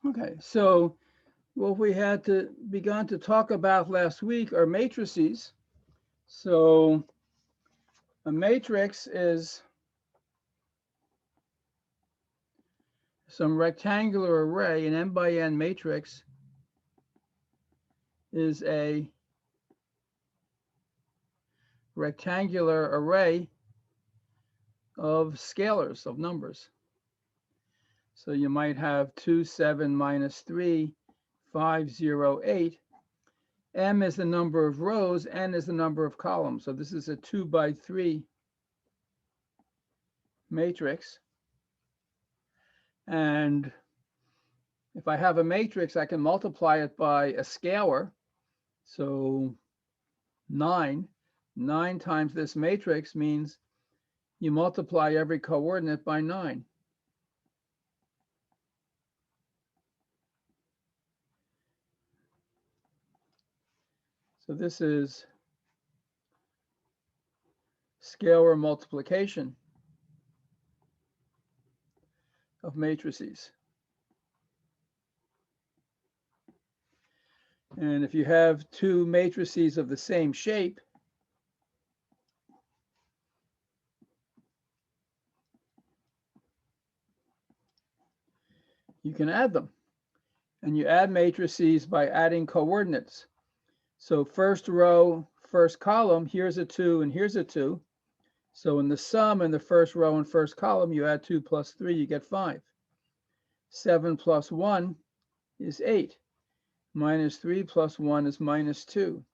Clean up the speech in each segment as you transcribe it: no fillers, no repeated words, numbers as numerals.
Okay, so what we had begun to talk about last week are matrices. So a matrix is some rectangular array. An n by n matrix is a rectangular array of scalars, of numbers. So you might have 2, 7, minus 3, 5, 0, 8. M is the number of rows, n is the number of columns. So this is a 2 by 3 matrix. And if I have a matrix, I can multiply it by a scalar. So 9. 9 times this matrix means you multiply every coordinate by 9. So this is scalar multiplication of matrices. And if you have two matrices of the same shape, you can add them. And you add matrices by adding coordinates. So first row, first column, here's a 2 and here's a 2. So in the sum in the first row and first column, you add 2 plus 3, you get 5. 7 plus 1 is 8. Minus 3 plus 1 is minus 2.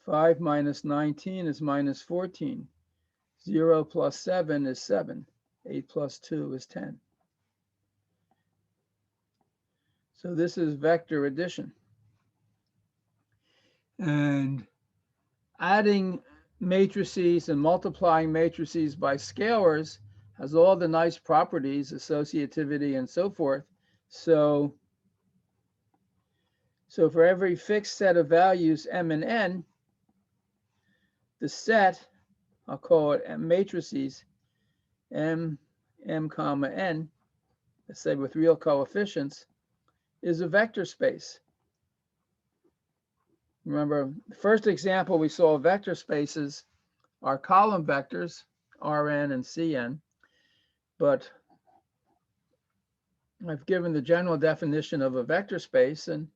5 minus 19 is minus 14. 0 plus 7 is 7. 8 plus 2 is 10. So this is vector addition. And adding matrices and multiplying matrices by scalars has all the nice properties, associativity and so forth. So for every fixed set of values m and n, the set, I'll call it matrices, m comma n, let's say with real coefficients, is a vector space. Remember, the first example we saw of vector spaces are column vectors, Rn and Cn, but I've given the general definition of a vector space, and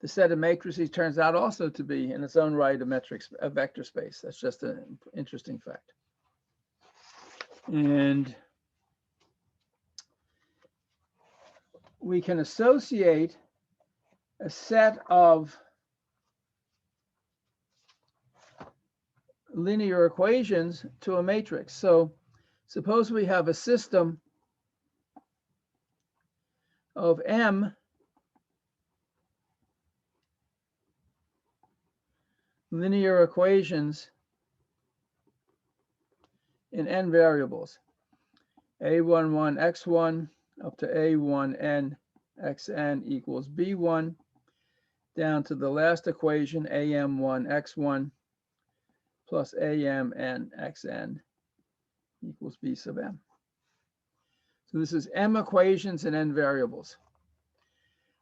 the set of matrices turns out also to be, in its own right, a vector space. That's just an interesting fact. And we can associate a set of linear equations to a matrix. So suppose we have a system of m linear equations in n variables, a11 x1 up to a1n xn equals b1, down to the last equation, am1 x1 plus amn xn equals b sub m. So this is m equations and n variables.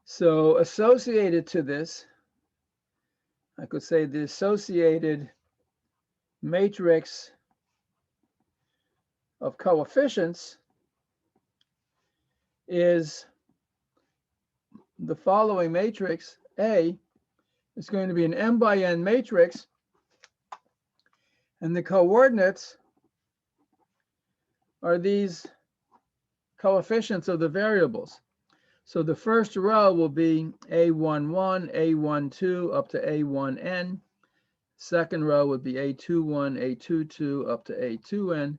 So associated to this, I could say the associated matrix of coefficients is the following matrix. A is going to be an m by n matrix, and the coordinates are these coefficients of the variables. So the first row will be a11, a12 up to a1n. Second row would be a21, a22 up to a2n,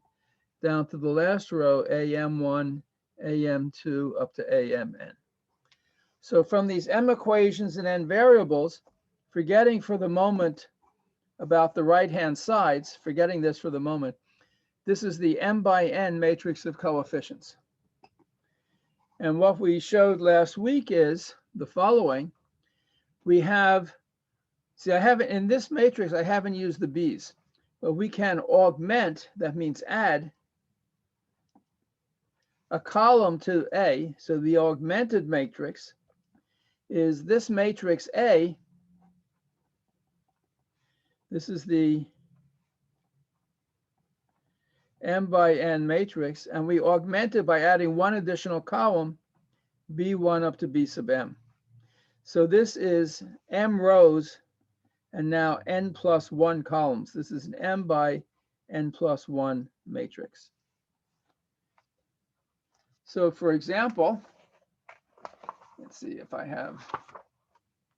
down to the last row, am1, am2 up to amn. So from these m equations and n variables, forgetting for the moment about the right-hand sides, forgetting this for the moment, this is the m by n matrix of coefficients. And what we showed last week is the following. We have, see, I haven't, in this matrix, I haven't used the b's, but we can augment, that means add, a column to A, so the augmented matrix is this matrix A. This is the m by n matrix, and we augment it by adding one additional column, B1 up to B sub m. So this is m rows and now n plus 1 columns. This is an m by n plus 1 matrix. So for example, let's see if I have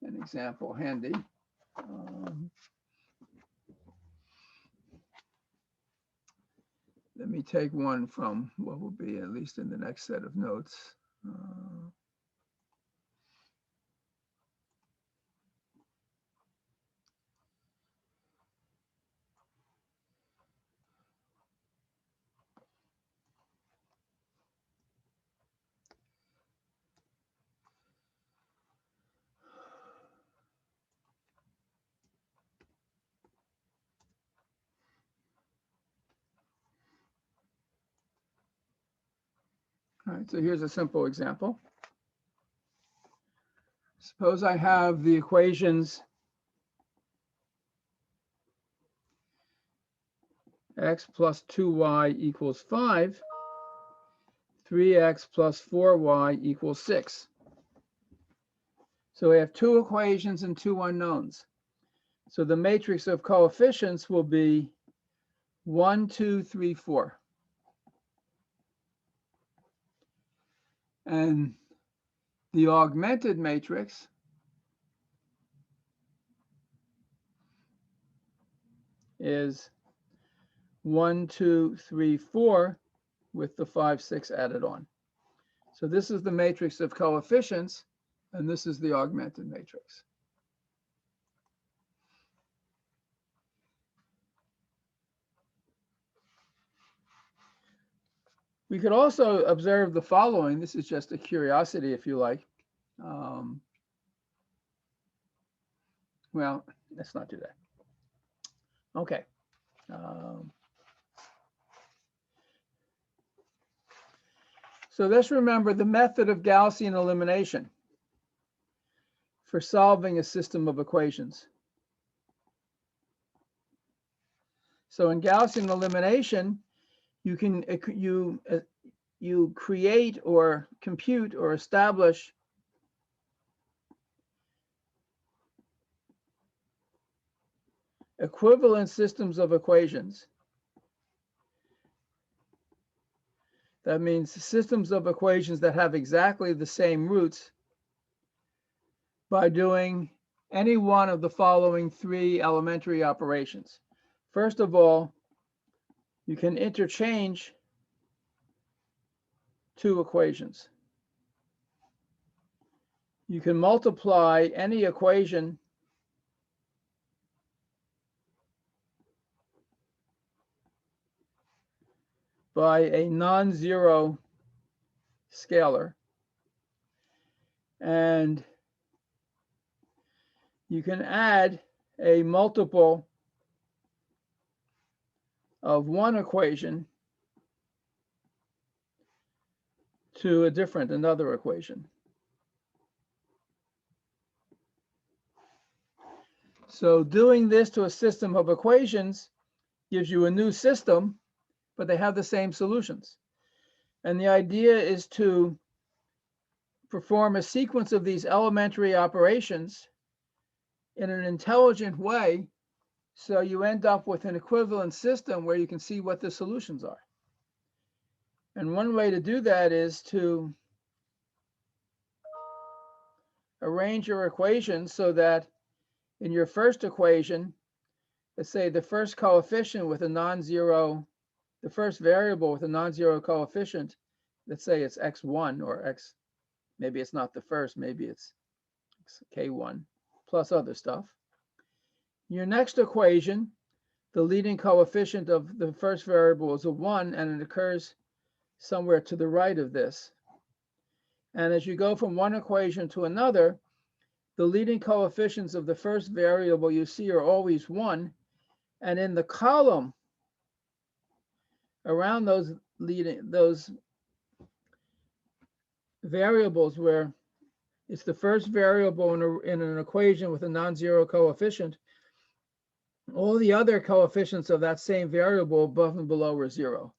an example handy. Let me take one from what will be at least in the next set of notes. All right, so here's a simple example. Suppose I have the equations x plus 2y equals 5, 3x plus 4y equals 6. So we have two equations and two unknowns. So the matrix of coefficients will be 1, 2, 3, 4. And the augmented matrix is 1, 2, 3, 4 with the 5, 6 added on. So this is the matrix of coefficients, and this is the augmented matrix. We could also observe the following. This is just a curiosity, if you like. Well, let's not do that. Okay. So let's remember the method of Gaussian elimination for solving a system of equations. So in Gaussian elimination, you can you create or compute or establish equivalent systems of equations. That means systems of equations that have exactly the same roots by doing any one of the following three elementary operations. First of all, you can interchange two equations. You can multiply any equation by a non-zero scalar, and you can add a multiple of one equation to another equation. So doing this to a system of equations gives you a new system, but they have the same solutions. And the idea is to perform a sequence of these elementary operations in an intelligent way, so you end up with an equivalent system where you can see what the solutions are. And one way to do that is to arrange your equations so that in your first equation, let's say the first coefficient with a non-zero, the first variable with a non-zero coefficient, let's say it's x1 or x, maybe it's not the first, maybe it's k1 plus other stuff. Your next equation, the leading coefficient of the first variable is a 1, and it occurs somewhere to the right of this. And as you go from one equation to another, the leading coefficients of the first variable you see are always 1, and in the column around those variables where it's the first variable in an equation with a non-zero coefficient. All the other coefficients of that same variable above and below are zero.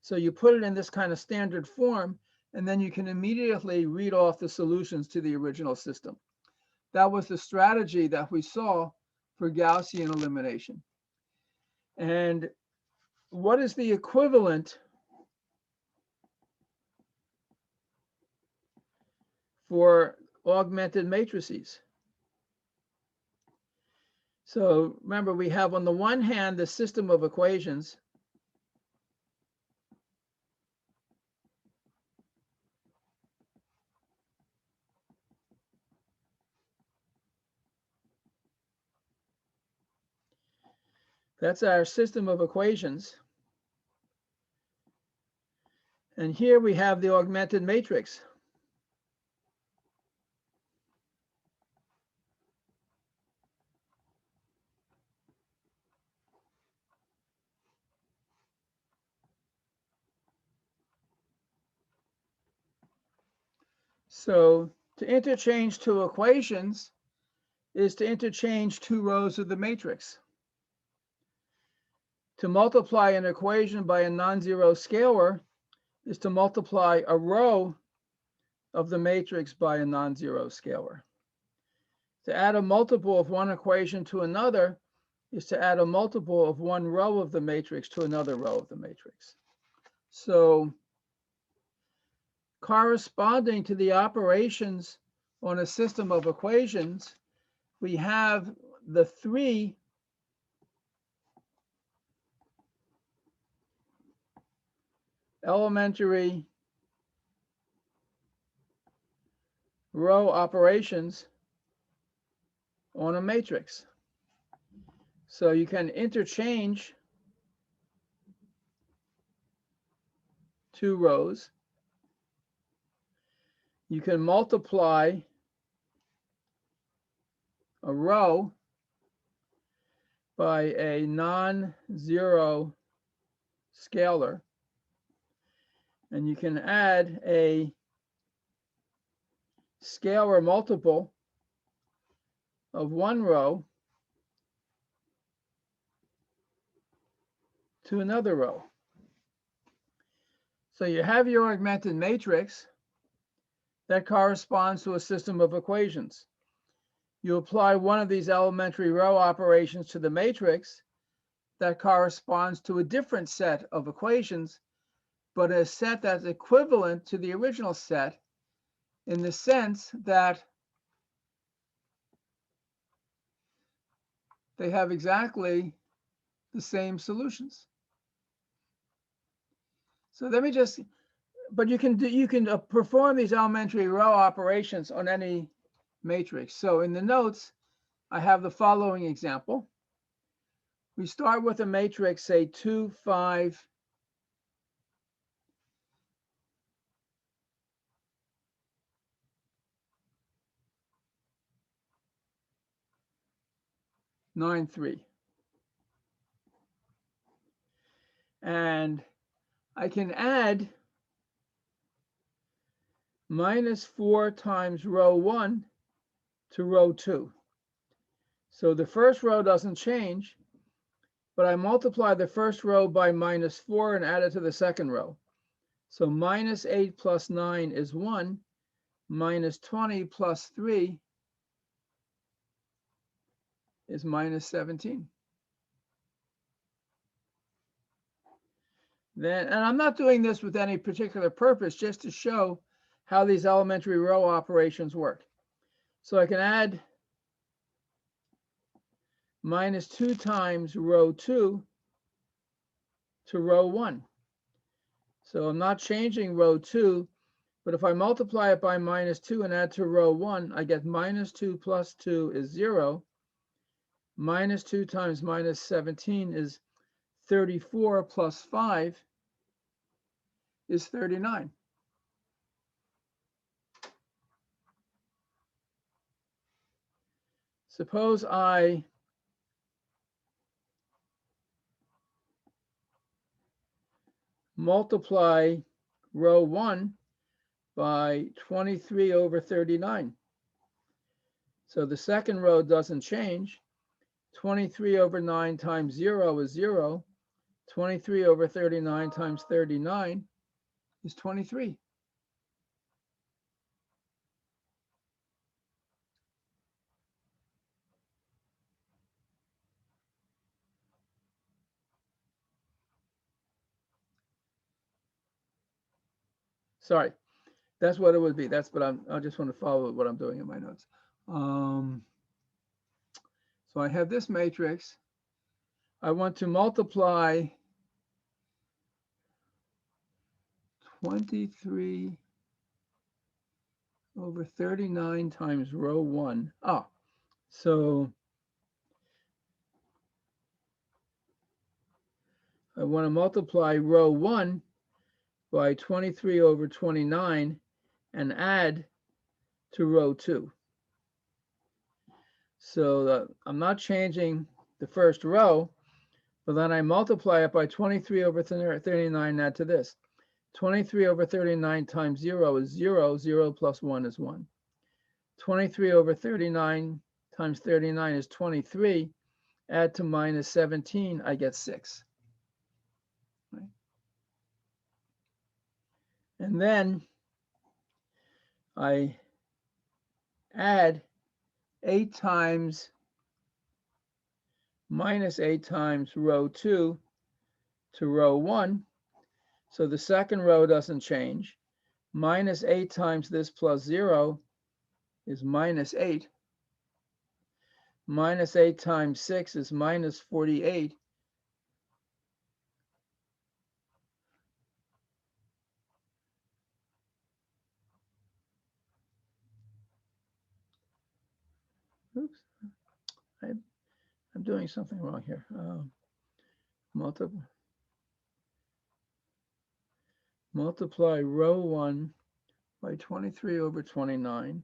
So you put it in this kind of standard form, and then you can immediately read off the solutions to the original system. That was the strategy that we saw for Gaussian elimination. And what is the equivalent for augmented matrices? So remember, we have on the one hand the system of equations. That's our system of equations. And here we have the augmented matrix. So to interchange two equations is to interchange two rows of the matrix. To multiply an equation by a non-zero scalar is to multiply a row of the matrix by a non-zero scalar. To add a multiple of one equation to another is to add a multiple of one row of the matrix to another row of the matrix. So corresponding to the operations on a system of equations, we have the three elementary row operations on a matrix. So you can interchange two rows. You can multiply a row by a non-zero scalar, and you can add a scalar multiple of one row to another row. So you have your augmented matrix that corresponds to a system of equations. You apply one of these elementary row operations to the matrix that corresponds to a different set of equations, but a set that's equivalent to the original set in the sense that they have exactly the same solutions. So let me just, but you can perform these elementary row operations on any matrix. So in the notes, I have the following example. We start with a matrix, say 2, 5, 9, 3. And I can add -4 times row 1 to row 2. So the first row doesn't change, but I multiply the first row by -4 and add it to the second row. So -8 plus 9 is 1, -20 plus 3 is -17. Then, and I'm not doing this with any particular purpose, just to show how these elementary row operations work. So I can add -2 times row 2 to row 1. So I'm not changing row 2, but if I multiply it by -2 and add to row 1, I get -2 plus 2 is 0. -2 times -17 is 34 plus 5 is 39. Suppose I multiply row 1 by 23 over 39. So the second row doesn't change. 23 over 9 times 0 is 0. 23 over 39 times 39 is 23. Sorry, that's what it would be. That's what I just want to follow what I'm doing in my notes. So I have this matrix. I want to multiply 23 over 39 times row 1. So I want to multiply row 1 by 23 over 29 and add to row 2. So I'm not changing the first row, but then I multiply it by 23 over 39 and add to this. 23 over 39 times 0 is 0. 0 plus 1 is 1. 23 over 39 times 39 is 23. Add to minus 17, I get 6. Right? And then I add 8 times minus 8 times row 2 to row 1. So the second row doesn't change. Minus 8 times this plus 0 is minus 8. Minus 8 times 6 is minus 48. Oops, I'm doing something wrong here. Multiply row 1 by 23 over 29,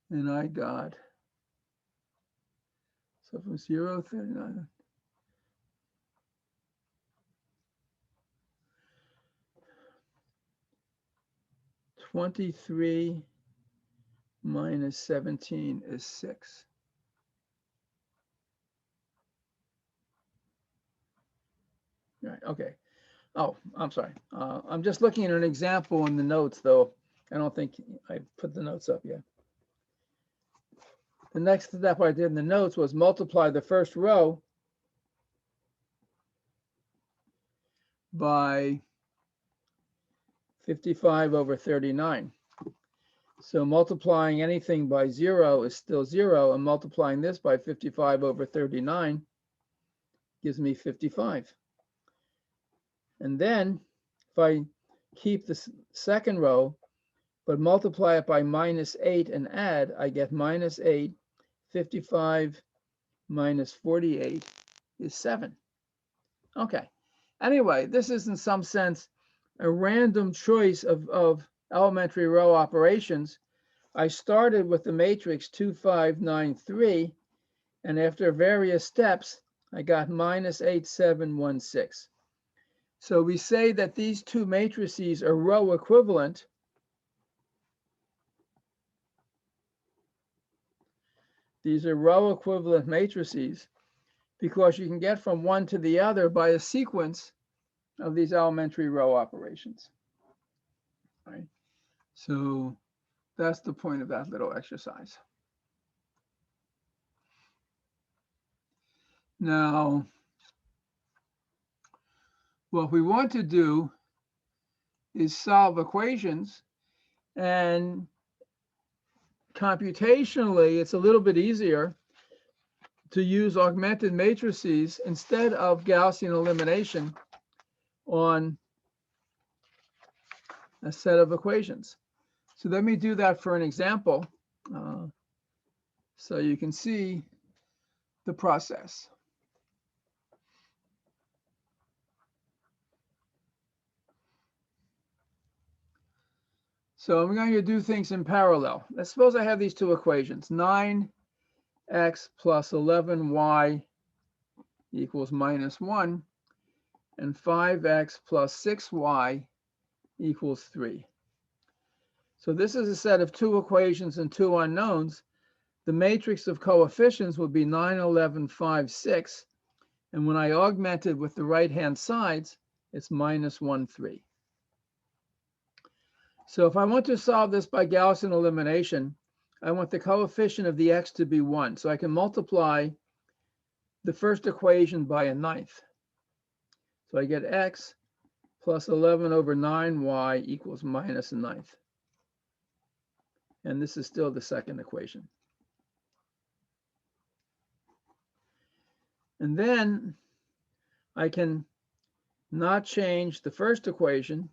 and I got, so from 0, 39. 23 minus 17 is 6. Right, okay. Oh, I'm sorry. I'm just looking at an example in the notes, though. I don't think I put the notes up yet. The next step I did in the notes was multiply the first row by 55 over 39. So multiplying anything by 0 is still 0, and multiplying this by 55 over 39 gives me 55. And then if I keep the second row, but multiply it by minus 8 and add, I get minus 8. 55 minus 48 is 7. Okay. Anyway, this is in some sense a random choice of elementary row operations. I started with the matrix 2, 5, 9, 3, and after various steps, I got minus 8, 7, 1, 6. So we say that these two matrices are row equivalent. These are row equivalent matrices because you can get from one to the other by a sequence of these elementary row operations. Right? So that's the point of that little exercise. Now, what we want to do is solve equations, and computationally, it's a little bit easier to use augmented matrices instead of Gaussian elimination on a set of equations. So let me do that for an example so you can see the process. So I'm going to do things in parallel. Let's suppose I have these two equations. 9x plus 11y equals minus 1, and 5x plus 6y equals 3. So this is a set of two equations and two unknowns. The matrix of coefficients will be 9, 11, 5, 6. And when I augment it with the right-hand sides, it's minus 1, 3. So if I want to solve this by Gaussian elimination, I want the coefficient of the x to be 1. So I can multiply the first equation by a ninth. So I get x plus 11 over 9y equals minus a ninth. And this is still the second equation. And then I can not change the first equation,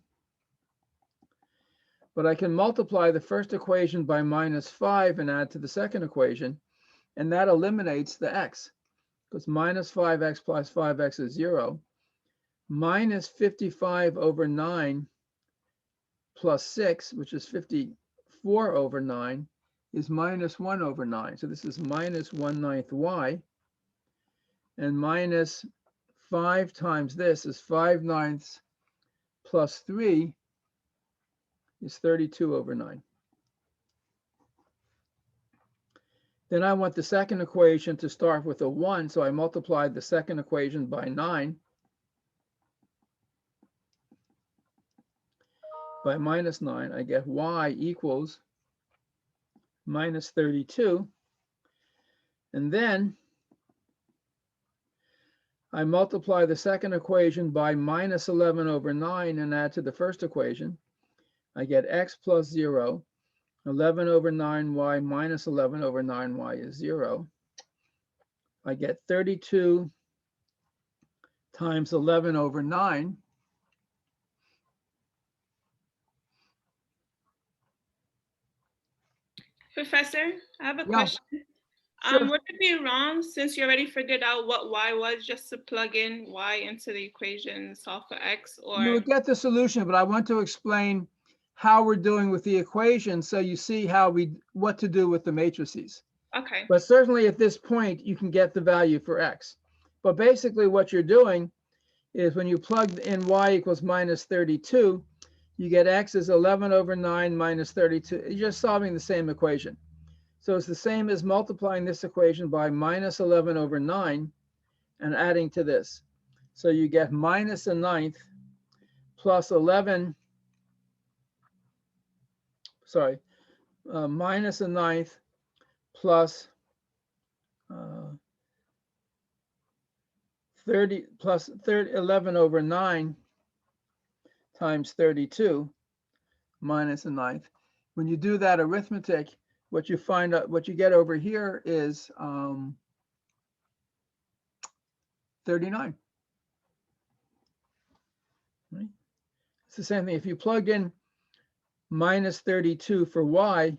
but I can multiply the first equation by minus 5 and add to the second equation, and that eliminates the x, because minus 5x plus 5x is 0. Minus 55 over 9 plus 6, which is 54 over 9, is minus 1 over 9. So this is minus 1/9 y. And minus 5 times this is 5/9 plus 3 is 32 over 9. Then I want the second equation to start with a 1, so I multiplied the second equation by 9. By minus 9, I get y equals minus 32. And then I multiply the second equation by minus 11 over 9 and add to the first equation. I get x plus 0. 11 over 9y minus 11 over 9y is 0. I get 32 times 11 over 9. Professor, I have a Yeah, question. sure. Would it be wrong, since you already figured out what y was, just to plug in y into the equation and solve for x? You Or would get the solution, but I want to explain how we're doing with the equation so you see what to do with the matrices. okay, But certainly at this point, you can get the value for x. But basically what you're doing is when you plug in y equals minus 32, you get x is 11 over 9 minus 32. You're just solving the same equation. So it's the same as multiplying this equation by minus 11 over 9 and adding to this. So you get minus a ninth plus 11, sorry, minus a ninth plus 11 over 9 times 32 minus a ninth. When you do that arithmetic, what you find out, what you get over here is 39. Right? It's the same thing. If you plug in minus 32 for y,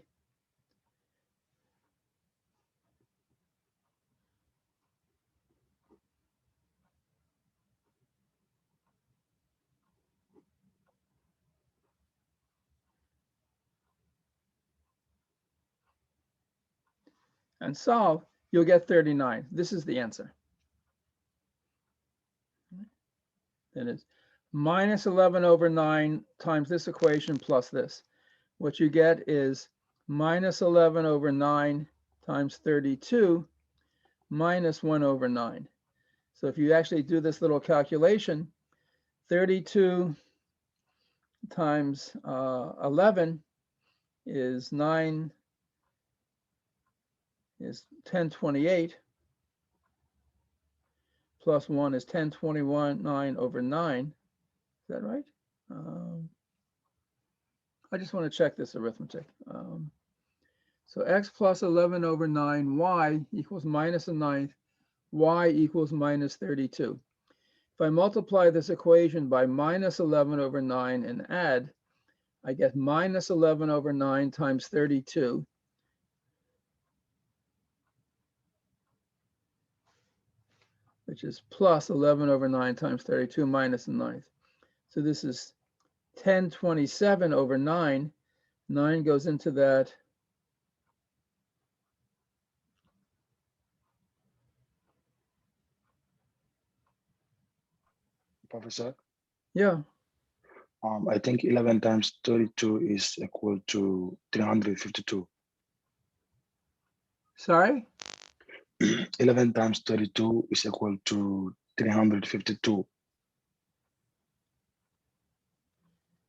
and solve, you'll get 39. This is the answer. That is minus 11 over 9 times this equation plus this. What you get is minus 11 over 9 times 32 minus 1 over 9. So if you actually do this little calculation, 32 times 11 is 1028, plus 1 is 1021, 9 over 9. Is that right? I just want to check this arithmetic. So x plus 11 over 9, y equals minus a ninth, y equals minus 32. If I multiply this equation by minus 11 over 9 and add, I get minus 11 over 9 times 32. Which is plus 11 over 9 times 32 minus a ninth. So this is 1027 over 9. 9 goes into that. Professor? Yeah. I think 11 times 32 is equal to 352. Sorry? 11 times 32 is equal to 352.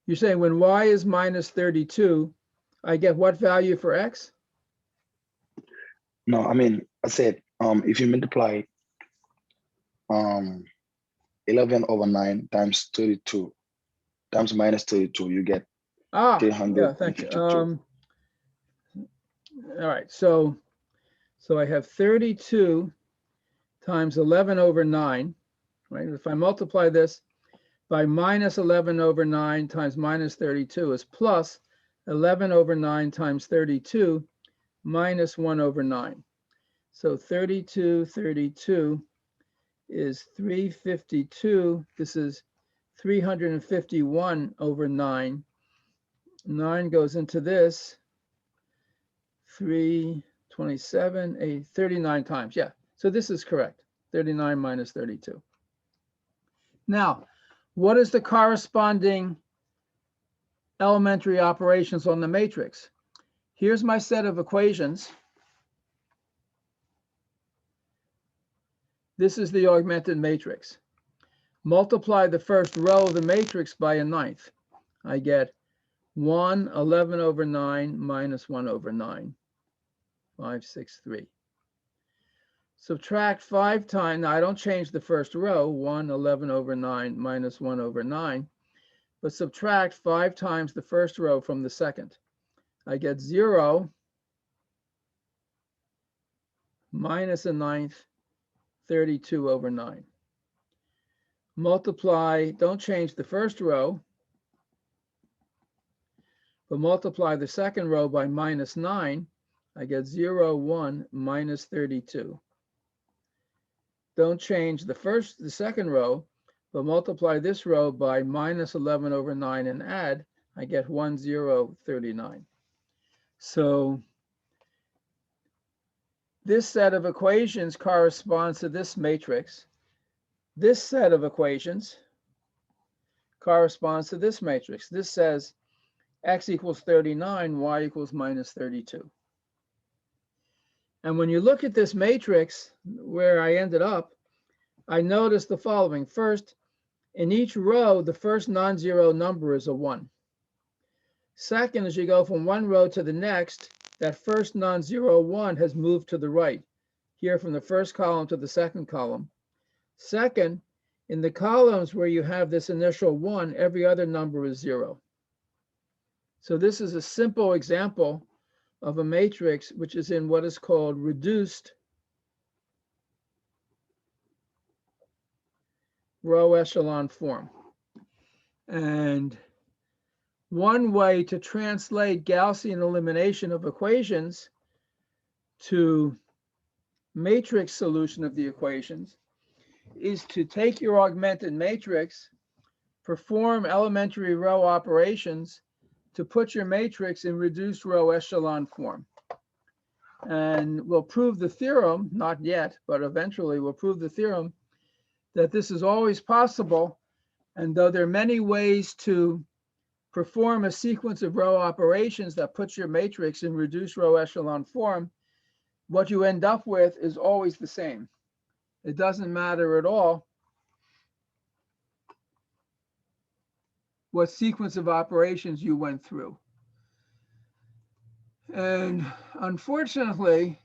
You're saying when y is minus 32, I get what value for x? No, I mean, I said, if you multiply um, 11 over 9 times 32 times minus 32, you get Yeah, thank you. 352. All right, so I have 32 times 11 over 9, right? If I multiply this by minus 11 over 9 times minus 32 is plus 11 over 9 times 32 minus 1 over 9. So 32 is 352. This is 351 over 9. 9 goes into this. 327, 39 times. Yeah, so this is correct. 39 minus 32. Now, what is the corresponding elementary operations on the matrix? Here's my set of equations. This is the augmented matrix. Multiply the first row of the matrix by a ninth. I get 1, 11 over 9 minus 1 over 9, 5, 6, 3. Subtract 5 times, now I don't change the first row, 1, 11 over 9 minus 1 over 9, but subtract 5 times the first row from the second. I get 0 minus a ninth, 32 over 9. Multiply, don't change the first row, but multiply the second row by minus 9. I get 0, 1 minus 32. Don't change the second row, but multiply this row by minus 11 over 9 and add, I get 1, 0, 39. So this set of equations corresponds to this matrix. This set of equations corresponds to this matrix. This says x equals 39, y equals minus 32. And when you look at this matrix where I ended up, I noticed the following. First, in each row, the first non-zero number is a 1. Second, as you go from one row to the next, that first non-zero 1 has moved to the right, here from the first column to the second column. Second, in the columns where you have this initial 1, every other number is 0. So this is a simple example of a matrix which is in what is called reduced row echelon form. And one way to translate Gaussian elimination of equations to matrix solution of the equations is to take your augmented matrix, perform elementary row operations to put your matrix in reduced row echelon form. And we'll prove the theorem, not yet, but eventually we'll prove the theorem that this is always possible. And though there are many ways to perform a sequence of row operations that puts your matrix in reduced row echelon form, what you end up with is always the same. It doesn't matter at all what sequence of operations you went through. And unfortunately,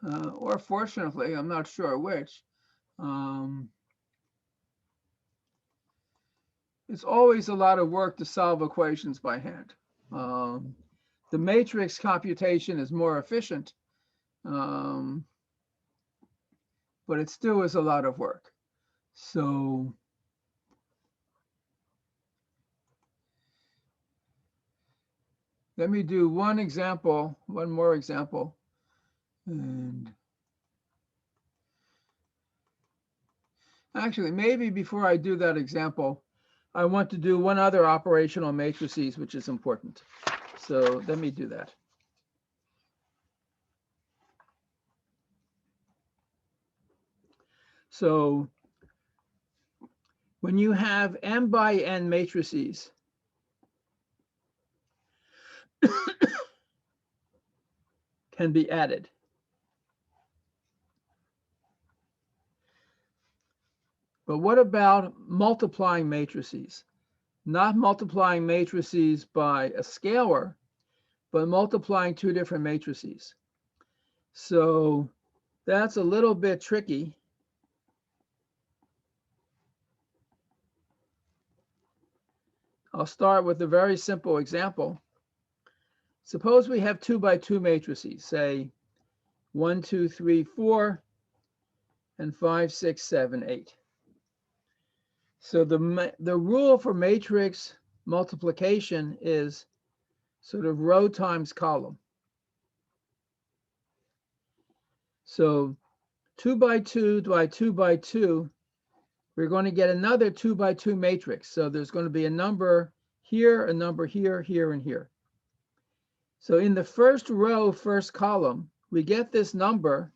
or fortunately, I'm not sure which, it's always a lot of work to solve equations by hand. The matrix computation is more efficient, but it still is a lot of work. So let me do one example, one more example. And actually, maybe before I do that example, I want to do one other operation on matrices, which is important. So let me do that. So when you have m by n matrices, can be added. But what about multiplying matrices? Not multiplying matrices by a scalar, but multiplying two different matrices. So that's a little bit tricky. I'll start with a very simple example. Suppose we have 2 by 2 matrices, say 1, 2, 3, 4, and 5, 6, 7, 8. So the rule for matrix multiplication is sort of row times column. So 2 by 2 by 2 by 2, we're going to get another 2 by 2 matrix. So there's going to be a number here, a number here, here, and here. So in the first row, first column, we get this number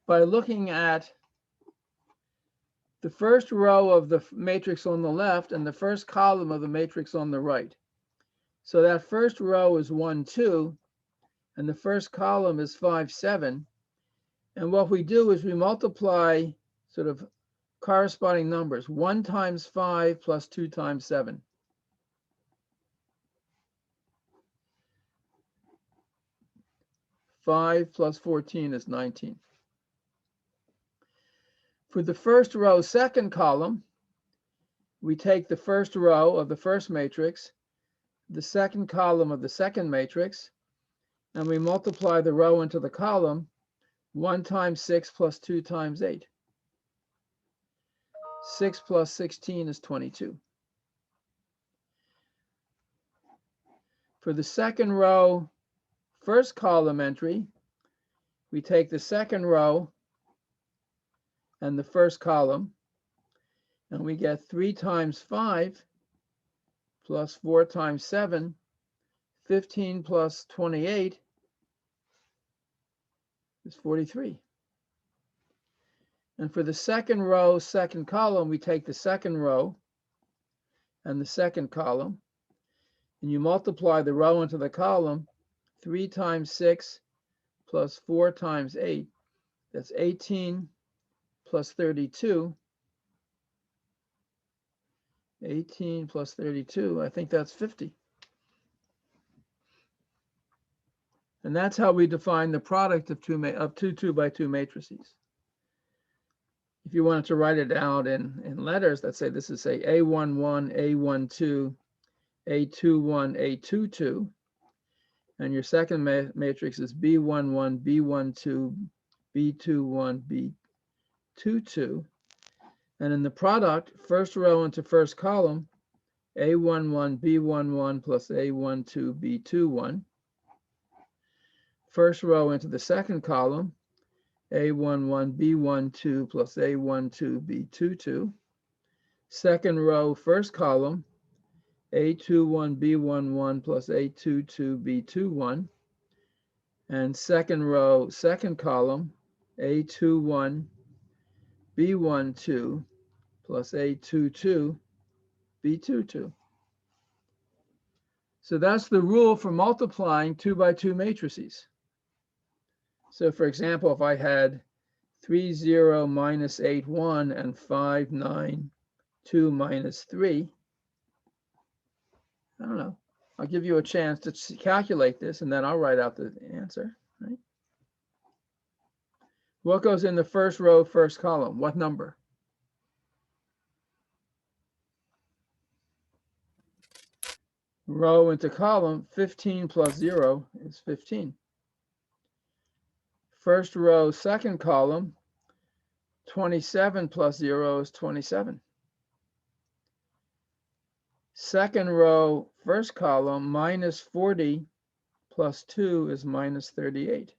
by looking at the first row of the matrix on the left and the first column of the matrix on the right. So that first row is 1, 2, and the first column is 5, 7. And what we do is we multiply sort of corresponding numbers, 1 times 5 plus 2 times 7. Five plus 14 is 19. For the first row, second column, we take the first row of the first matrix, the second column of the second matrix, and we multiply the row into the column, 1 times 6 plus 2 times 8. 6 plus 16 is 22. For the second row, first column entry, we take the second row and the first column, and we get 3 times 5 plus 4 times 7, 15 plus 28 is 43. And for the second row, second column, we take the second row and the second column, and you multiply the row into the column, 3 times 6 plus 4 times 8, that's 18 plus 32. 18 plus 32, I think that's 50. And that's how we define the product of two 2 by 2 matrices. If you wanted to write it out in letters, let's say this is say A11, A12, A21, A22, and your second matrix is B11, B12, B21, B22. And in the product, first row into first column, A11, B11 plus A12, B21. First row into the second column, A11, B12 plus A12, B22. Second row, first column, A21, B11 plus A22, B21. And second row, second column, A21, B12 plus A22, B22. So that's the rule for multiplying 2 by 2 matrices. So for example, if I had 3, 0, minus 8, 1, and 5, 9, 2, minus 3, I don't know. I'll give you a chance to calculate this, and then I'll write out the answer. Right? What goes in the first row, first column? What number? Row into column, 15 plus 0 is 15. First row, second column, 27 plus 0 is 27. Second row, first column, minus 40 plus 2 is minus 38.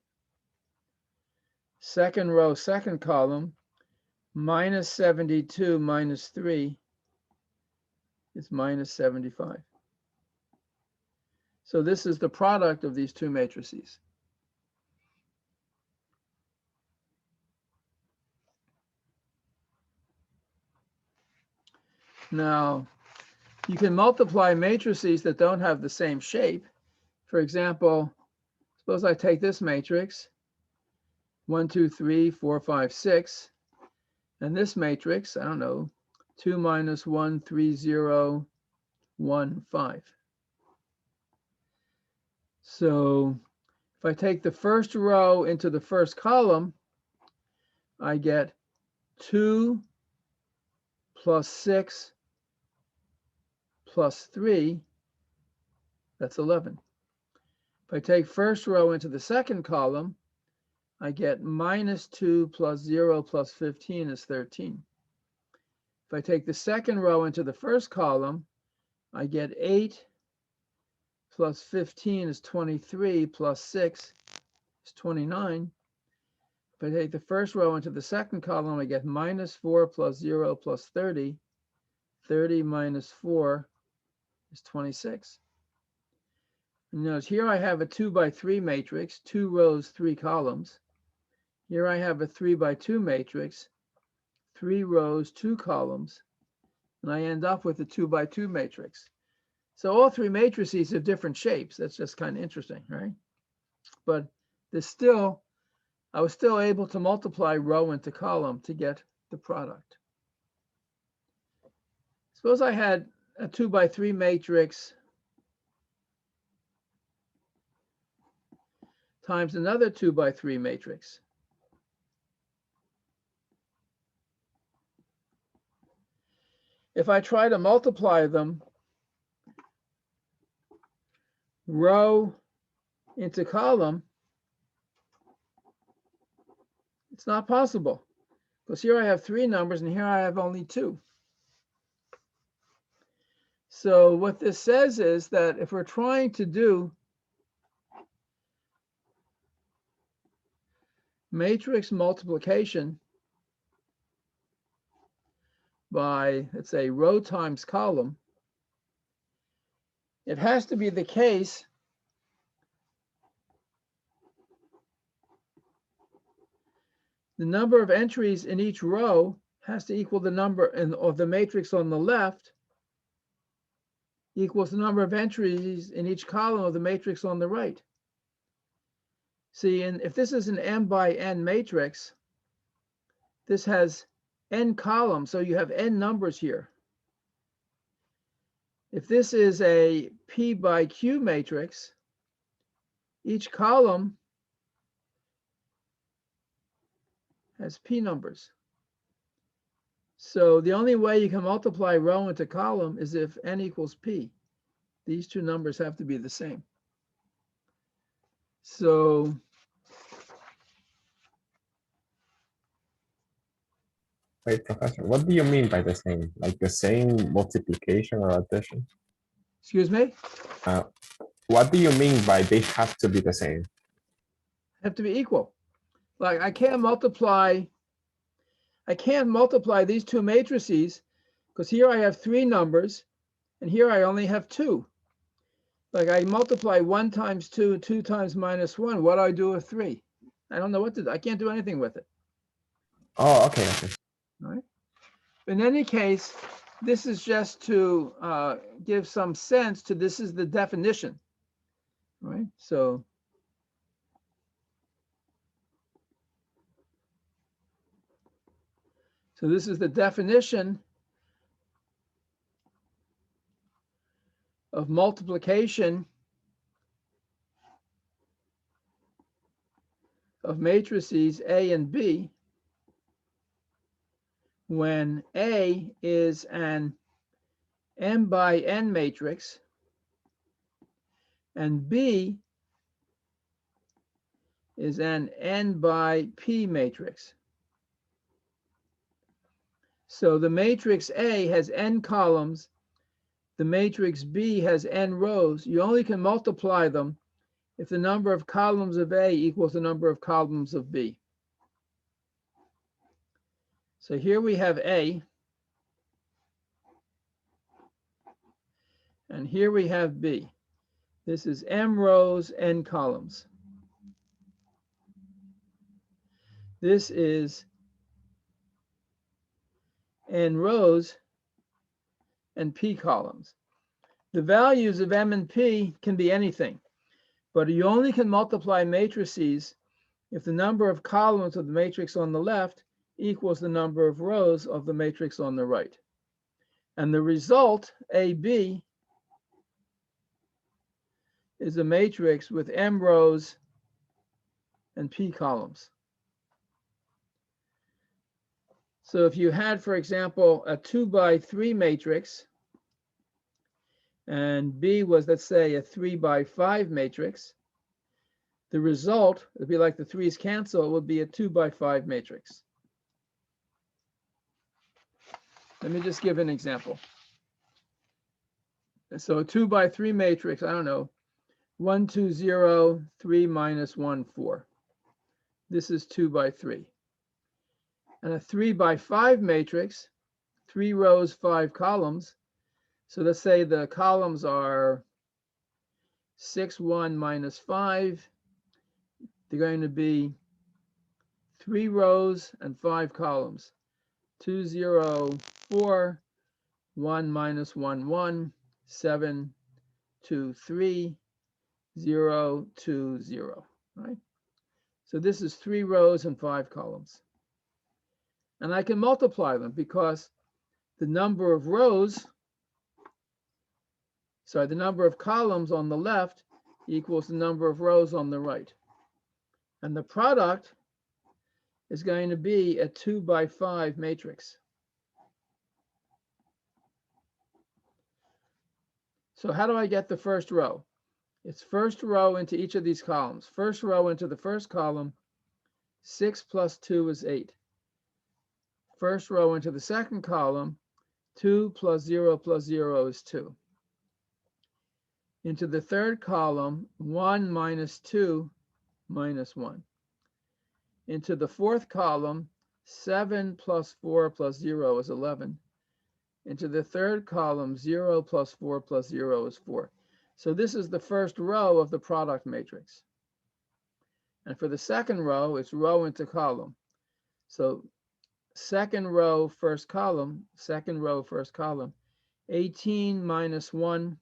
Second row, second column, minus 72 minus 3 is minus 75. So this is the product of these two matrices. Now, you can multiply matrices that don't have the same shape. For example, suppose I take this matrix, 1, 2, 3, 4, 5, 6, and this matrix, I don't know, 2 minus 1, 3, 0, 1, 5. So if I take the first row into the first column, I get 2 plus 6 plus 3, that's 11. If I take first row into the second column, I get minus 2 plus 0 plus 15 is 13. If I take the second row into the first column, I get 8 plus 15 is 23 plus 6 is 29. If I take the first row into the second column, I get minus 4 plus 0 plus 30. 30 minus 4 is 26. And notice here I have a 2 by 3 matrix, 2 rows, 3 columns. Here I have a 3 by 2 matrix, 3 rows, 2 columns, and I end up with a 2 by 2 matrix. So all 3 matrices have different shapes. That's just kind of interesting, right? But I was still able to multiply row into column to get the product. Suppose I had a 2 by 3 matrix times another 2 by 3 matrix. If I try to multiply them row into column, it's not possible, because here I have 3 numbers and here I have only 2. So what this says is that if we're trying to do matrix multiplication by, let's say, row times column, it has to be the case the number of entries in each row has to equal the number of the matrix on the left equals the number of entries in each column of the matrix on the right. See, and if this is an m by n matrix, this has n columns, so you have n numbers here. If this is a p by q matrix, each column has p numbers. So the only way you can multiply row into column is if n equals p. These 2 numbers have to be the same. So Wait, Professor, what do you mean by the same? Like the same multiplication or addition? excuse me, What do you mean by they have to be the same? have to be equal. Like I can't multiply these 2 matrices because here I have 3 numbers and here I only have 2. Like I multiply 1 times 2, 2 times minus 1. What do I do with 3? I don't know what to do. I can't do anything with it. Oh, okay. All right. In any case, this is just to give some sense to this is the definition, right? So this is the definition of multiplication of matrices A and B when A is an m by n matrix and B is an n by p matrix. So the matrix A has n columns, the matrix B has n rows. You only can multiply them if the number of columns of A equals the number of columns of B. So here we have A, and here we have B. This is m rows, n columns. This is n rows, and p columns. The values of m and p can be anything, but you only can multiply matrices if the number of columns of the matrix on the left equals the number of rows of the matrix on the right. And the result, AB, is a matrix with m rows and p columns. So if you had, for example, a 2 by 3 matrix, and B was, let's say, a 3 by 5 matrix, the result would be like the 3's cancel, it would be a 2 by 5 matrix. Let me just give an example. So a 2 by 3 matrix, I don't know, 1, 2, 0, 3 minus 1, 4. This is 2 by 3. And a 3 by 5 matrix, 3 rows, 5 columns. So let's say the columns are 6, 1 minus 5. They're going to be 3 rows and 5 columns. 2, 0, 4, 1 minus 1, 1, 7, 2, 3, 0, 2, 0, right? So this is 3 rows and 5 columns. And I can multiply them because the number of rows, sorry, the number of columns on the left equals the number of rows on the right. And the product is going to be a 2 by 5 matrix. So how do I get the first row? It's first row into each of these columns. First row into the first column, 6 plus 2 is 8. First row into the second column, 2 plus 0 is 2. Into the third column, 1 minus 2 minus 1. Into the fourth column, 7 plus 4 plus 0 is 11. Into the third column, 0 plus 4 plus 0 is 4. So this is the first row of the product matrix. And for the second row, it's row into column. So second row, first column, 18 minus 1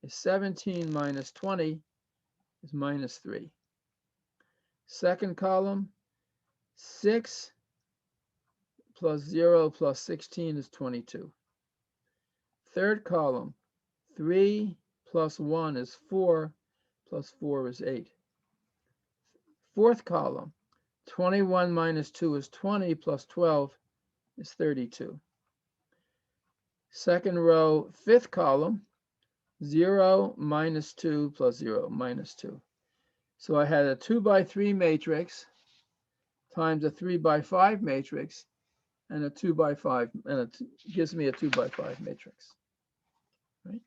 is 17 minus 20 is minus 3. Second column, 6 plus 0 plus 16 is 22. Third column, 3 plus 1 is 4, plus 4 is 8. Fourth column, 21 minus 2 is 20, plus 12 is 32. Second row, fifth column, 0 minus 2 plus 0 minus 2. So I had a 2 by 3 matrix times a 3 by 5 matrix and a 2 by 5, and it gives me a 2 by 5 matrix. Right?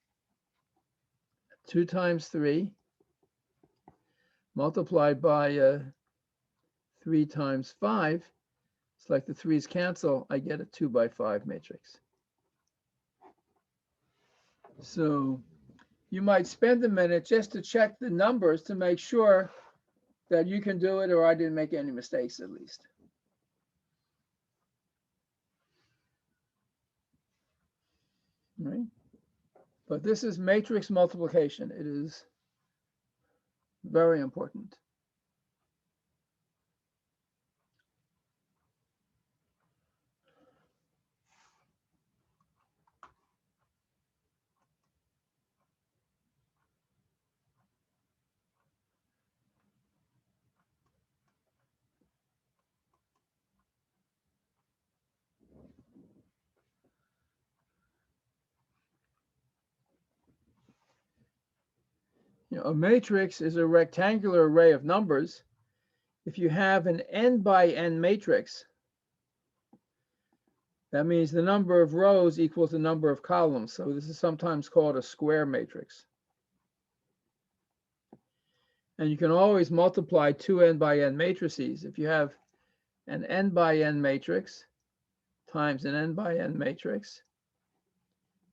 2 times 3 multiplied by 3 times 5. It's like the 3's cancel. I get a 2 by 5 matrix. So you might spend a minute just to check the numbers to make sure that you can do it, or I didn't make any mistakes at least. Right? But this is matrix multiplication. It is very important. You know, a matrix is a rectangular array of numbers. If you have an n by n matrix, that means the number of rows equals the number of columns. So this is sometimes called a square matrix. And you can always multiply two n by n matrices. If you have an n by n matrix times an n by n matrix,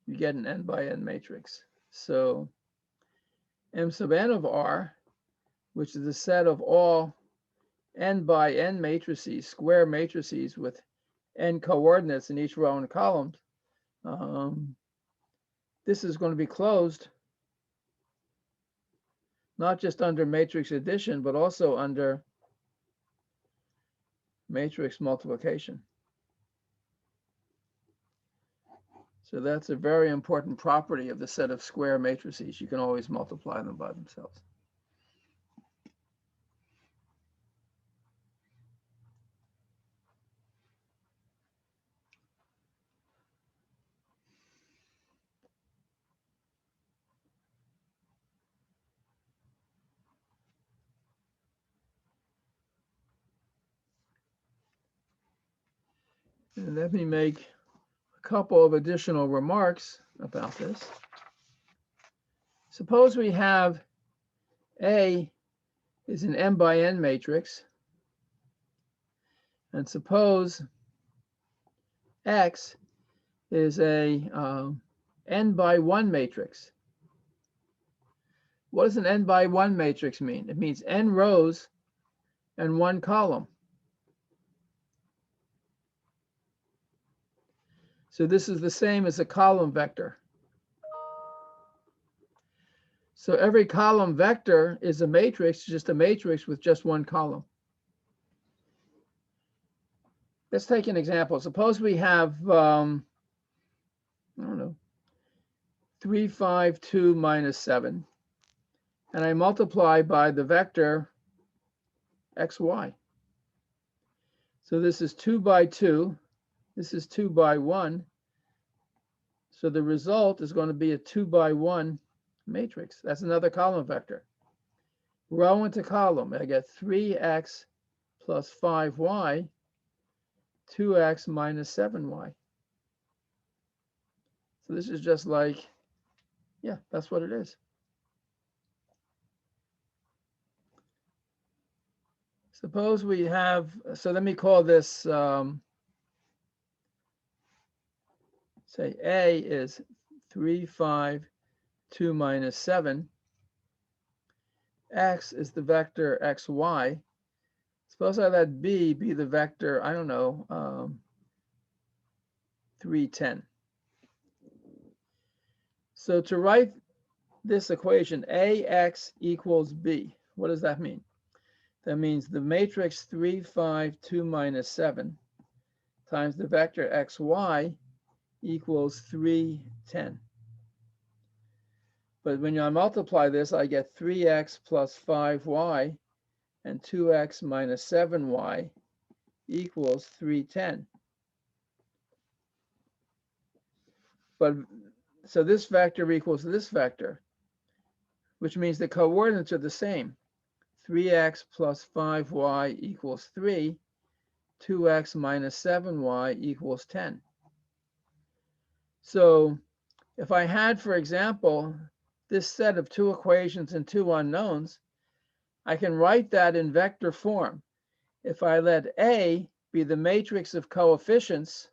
you get an n by n matrix. So m sub n of r, which is the set of all n by n matrices, square matrices with n coordinates in each row and column, this is going to be closed, not just under matrix addition, but also under matrix multiplication. So that's a very important property of the set of square matrices. You can always multiply them by themselves. And let me make a couple of additional remarks about this. Suppose we have A is an m by n matrix, and suppose X is a n by 1 matrix. What does an n by 1 matrix mean? It means n rows and 1 column. So this is the same as a column vector. So every column vector is a matrix, just a matrix with just 1 column. Let's take an example. Suppose we have, I don't know, 3, 5, 2, minus 7. And I multiply by the vector xy. So this is 2 by 2. This is 2 by 1. So the result is going to be a 2 by 1 matrix. That's another column vector. Row into column. I get 3x plus 5y, 2x minus 7y. So this is just like, yeah, that's what it is. Suppose we have, so let me call this, say A is 3, 5, 2 minus 7. X is the vector xy. Suppose I let B be the vector, I don't know, 3, 10. So to write this equation, AX equals B, what does that mean? That means the matrix 3, 5, 2 minus 7 times the vector xy equals 3, 10. But when I multiply this, I get 3x plus 5y and 2x minus 7y equals 310. But so this vector equals this vector, which means the coordinates are the same. 3x plus 5y equals 3, 2x minus 7y equals 10. So if I had, for example, this set of 2 equations and 2 unknowns, I can write that in vector form. If I let A be the matrix of coefficients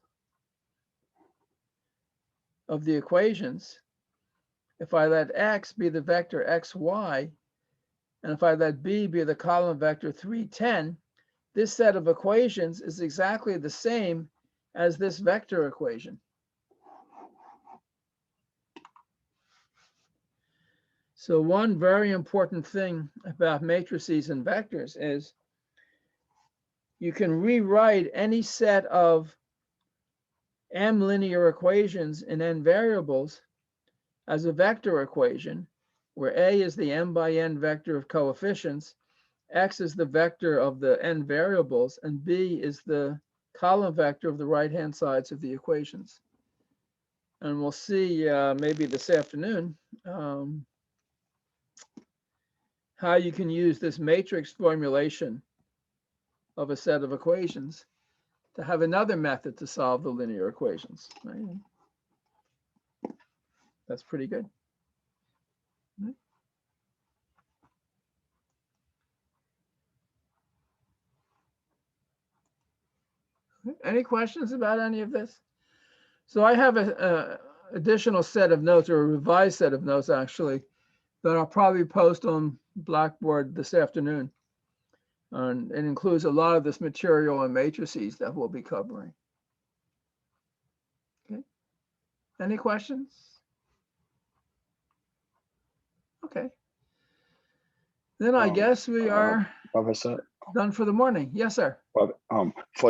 of the equations, if I let X be the vector xy, and if I let B be the column vector 3, 10, this set of equations is exactly the same as this vector equation. So one very important thing about matrices and vectors is you can rewrite any set of m linear equations in n variables as a vector equation, where A is the m by n vector of coefficients, X is the vector of the n variables, and B is the column vector of the right-hand sides of the equations. And we'll see maybe this afternoon how you can use this matrix formulation of a set of equations to have another method to solve the linear equations. Right? That's pretty good. Right? Any questions about any of this? So I have a additional set of notes, or a revised set of notes actually, that I'll probably post on Blackboard this afternoon. And it includes a lot of this material and matrices that we'll be covering. Okay. Any questions? Okay. Then I guess we are Professor, done for the morning. Yes, sir. for